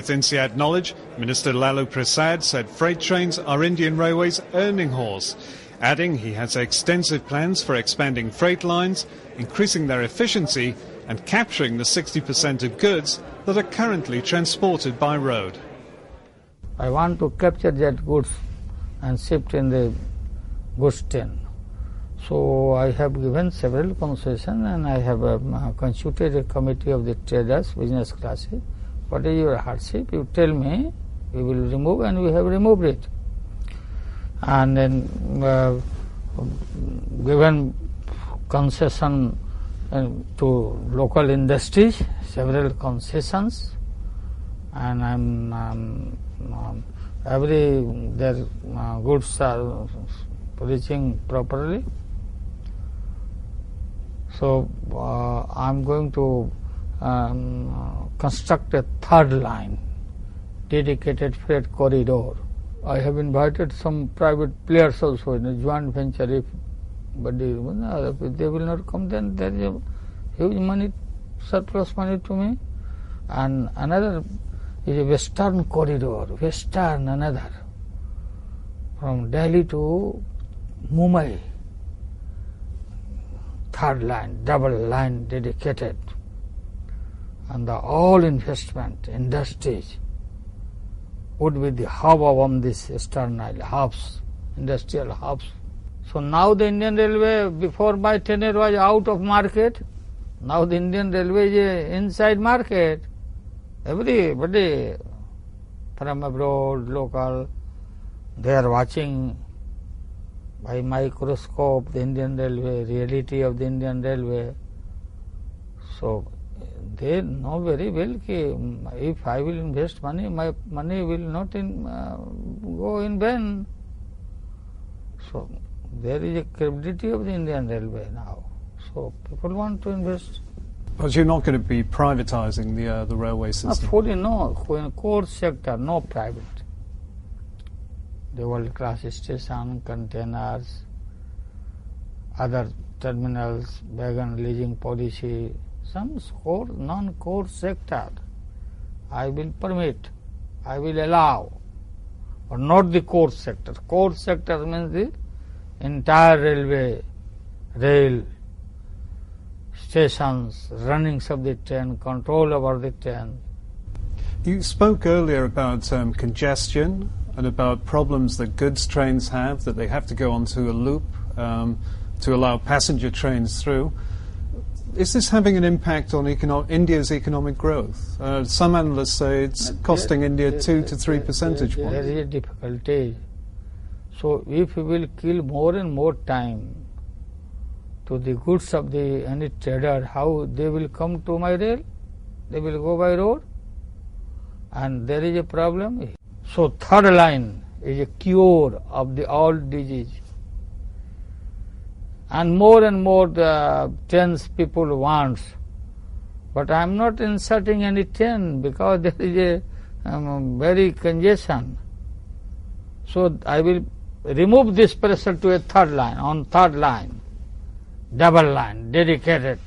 With INSEAD knowledge, Minister Lalu said freight trains are Indian Railways' earning horse, adding he has extensive plans for expanding freight lines, increasing their efficiency and capturing the 60% of goods that are currently transported by road. I want to capture that goods and shift in the goods train. So I have given several concessions and I have constituted a committee of the traders, business classes. What is your hardship? You tell me, we will remove, and we have removed it. And then given concession to local industries, several concessions, and their goods are reaching properly. So I'm going to construct a third line, dedicated freight corridor. I have invited some private players also in a joint venture. If they will not come, then there is a huge money, surplus money to me. And another is a western corridor, another, from Delhi to Mumbai. Third line, double line dedicated. And all investment, industries, would be the hub of this external hubs, industrial hubs. So now the Indian Railway, before my tenure, was out of market. Now the Indian Railway is inside market. Everybody from abroad, local, they are watching by microscope the Indian Railway, reality of the Indian Railway. So they know very well that if I will invest money, my money will not go in vain. So there is a credibility of the Indian Railway now. So people want to invest. But you're not going to be privatizing the railway system? Fully no. In core sector, no private. The world-class station, containers, other terminals, wagon leasing policy, some non-core sector, I will permit, I will allow, but not the core sector. Core sector means the entire railway, rail, stations, runnings of the train, control over the train. You spoke earlier about congestion and about problems that goods trains have, that they have to go onto a loop to allow passenger trains through. Is this having an impact on India's economic growth? Some analysts say it's costing India 2 to 3 percentage points. There is a difficulty. So if we will kill more and more time to the goods of any trader, how they will come to my rail? They will go by road, and there is a problem. So third line is a cure of all disease. And more the trains people want. But I am not inserting any train because there is a very congestion. So I will remove this pressure to a third line, double line, dedicated.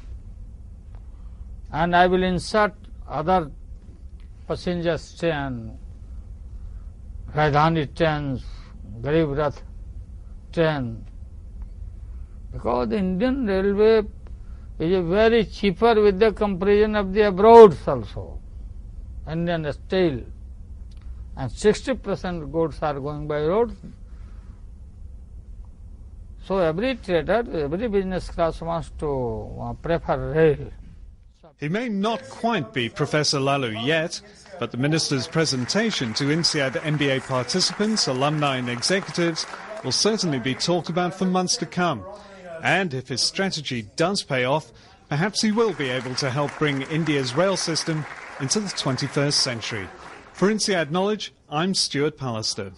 And I will insert other passenger train, Rajdhani trains, Garib Rath train. Because the Indian Railway is very cheaper with the comparison of the abroad also, Indian steel, and 60% goods are going by road. So every trader, every business class wants to prefer rail. He may not quite be Professor Lalu yet, but the Minister's presentation to INSEAD MBA participants, alumni and executives will certainly be talked about for months to come. And if his strategy does pay off, perhaps he will be able to help bring India's rail system into the 21st century. For INSEAD Knowledge, I'm Stuart Pallister.